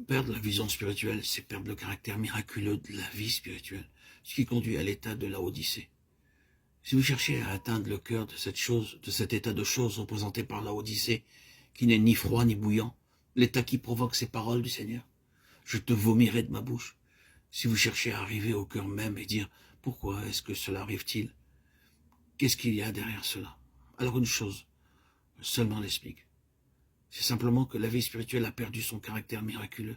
Perdre la vision spirituelle, c'est perdre le caractère miraculeux de la vie spirituelle, ce qui conduit à l'état de la Odyssée. Si vous cherchez à atteindre le cœur de cette chose, de cet état de choses représenté par la Odyssée, qui n'est ni froid ni bouillant, l'état qui provoque ces paroles du Seigneur, je te vomirai de ma bouche. Si vous cherchez à arriver au cœur même et dire, pourquoi est-ce que cela arrive-t-il? Qu'est-ce qu'il y a derrière cela? Alors une chose, seulement l'explique. C'est simplement que la vie spirituelle a perdu son caractère miraculeux.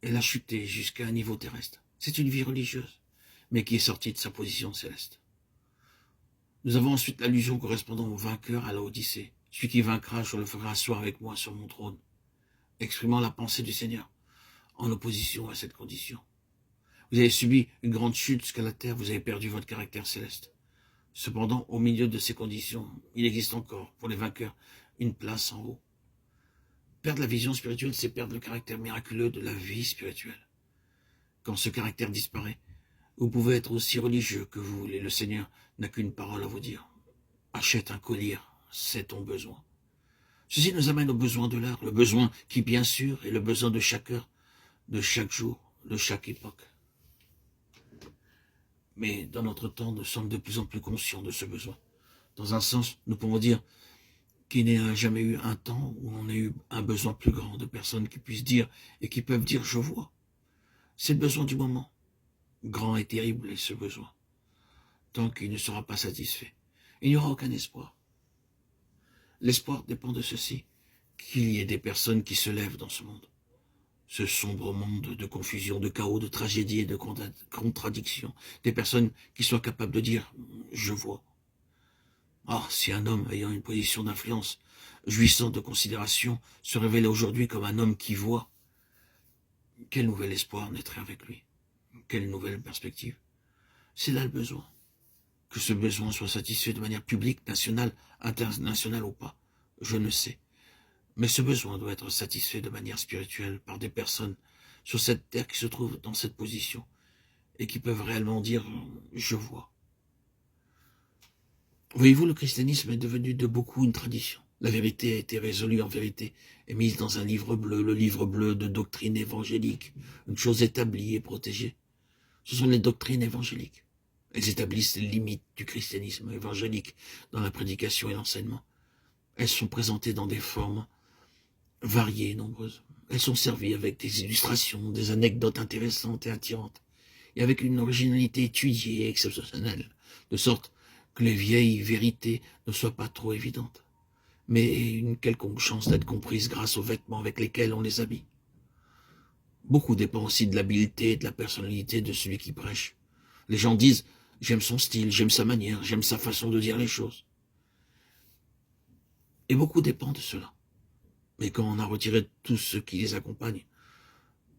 Elle a chuté jusqu'à un niveau terrestre. C'est une vie religieuse, mais qui est sortie de sa position céleste. Nous avons ensuite l'allusion correspondant au vainqueur à la Odyssée. Celui qui vaincra, je le ferai asseoir avec moi sur mon trône, exprimant la pensée du Seigneur, en opposition à cette condition. Vous avez subi une grande chute jusqu'à la terre, vous avez perdu votre caractère céleste. Cependant, au milieu de ces conditions, il existe encore, pour les vainqueurs, une place en haut. Perdre la vision spirituelle, c'est perdre le caractère miraculeux de la vie spirituelle. Quand ce caractère disparaît, vous pouvez être aussi religieux que vous voulez. Le Seigneur n'a qu'une parole à vous dire. Achète un collier, c'est ton besoin. Ceci nous amène au besoin de l'heure, le besoin qui, bien sûr, est le besoin de chaque heure, de chaque jour, de chaque époque. Mais dans notre temps, nous sommes de plus en plus conscients de ce besoin. Dans un sens, nous pouvons dire qu'il n'y a jamais eu un temps où on a eu un besoin plus grand de personnes qui puissent dire et qui peuvent dire « je vois ». C'est le besoin du moment. Grand et terrible est ce besoin. Tant qu'il ne sera pas satisfait, il n'y aura aucun espoir. L'espoir dépend de ceci, qu'il y ait des personnes qui se lèvent dans ce monde. Ce sombre monde de confusion, de chaos, de tragédie et de contradictions. Des personnes qui soient capables de dire « je vois ». Ah, si un homme ayant une position d'influence, jouissant de considération, se révélait aujourd'hui comme un homme qui voit, quel nouvel espoir naîtrait avec lui? Quelle nouvelle perspective? C'est là le besoin. Que ce besoin soit satisfait de manière publique, nationale, internationale ou pas, je ne sais. Mais ce besoin doit être satisfait de manière spirituelle par des personnes sur cette terre qui se trouvent dans cette position et qui peuvent réellement dire « je vois ». Voyez-vous, le christianisme est devenu de beaucoup une tradition. La vérité a été résolue en vérité et mise dans un livre bleu, le livre bleu de doctrine évangélique, une chose établie et protégée. Ce sont les doctrines évangéliques. Elles établissent les limites du christianisme évangélique dans la prédication et l'enseignement. Elles sont présentées dans des formes variées et nombreuses. Elles sont servies avec des illustrations, des anecdotes intéressantes et attirantes, et avec une originalité étudiée et exceptionnelle, de sorte que les vieilles vérités ne soient pas trop évidentes, mais une quelconque chance d'être comprises grâce aux vêtements avec lesquels on les habille. Beaucoup dépend aussi de l'habileté et de la personnalité de celui qui prêche. Les gens disent « j'aime son style, j'aime sa manière, j'aime sa façon de dire les choses ». Et beaucoup dépend de cela. Mais quand on a retiré tout ce qui les accompagne,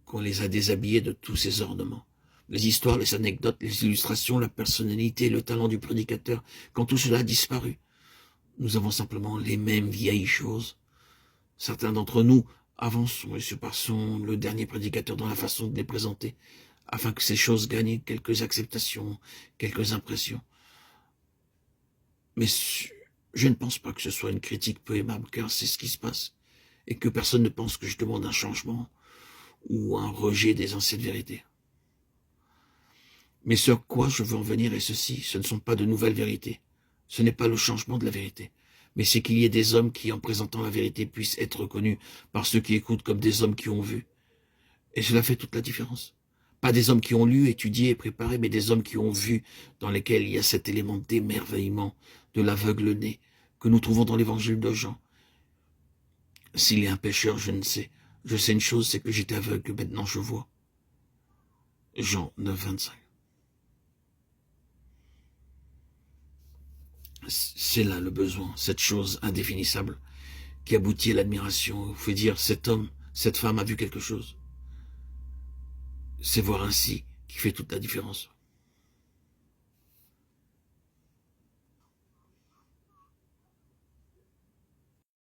qu'on les a déshabillés de tous ces ornements, les histoires, les anecdotes, les illustrations, la personnalité, le talent du prédicateur, quand tout cela a disparu, nous avons simplement les mêmes vieilles choses. Certains d'entre nous avançons et surpassons le dernier prédicateur dans la façon de les présenter, afin que ces choses gagnent quelques acceptations, quelques impressions. Mais je ne pense pas que ce soit une critique peu aimable, car c'est ce qui se passe, et que personne ne pense que je demande un changement ou un rejet des anciennes vérités. Mais sur quoi je veux en venir est ceci, ce ne sont pas de nouvelles vérités, ce n'est pas le changement de la vérité, mais c'est qu'il y ait des hommes qui, en présentant la vérité, puissent être reconnus par ceux qui écoutent comme des hommes qui ont vu. Et cela fait toute la différence. Pas des hommes qui ont lu, étudié et préparé, mais des hommes qui ont vu, dans lesquels il y a cet élément d'émerveillement, de l'aveugle-né, que nous trouvons dans l'évangile de Jean. S'il est un pécheur, je ne sais. Je sais une chose, c'est que j'étais aveugle, maintenant je vois. Jean 9, 25. C'est là le besoin, cette chose indéfinissable, qui aboutit à l'admiration, vous fait dire, cet homme, cette femme a vu quelque chose. C'est voir ainsi qui fait toute la différence.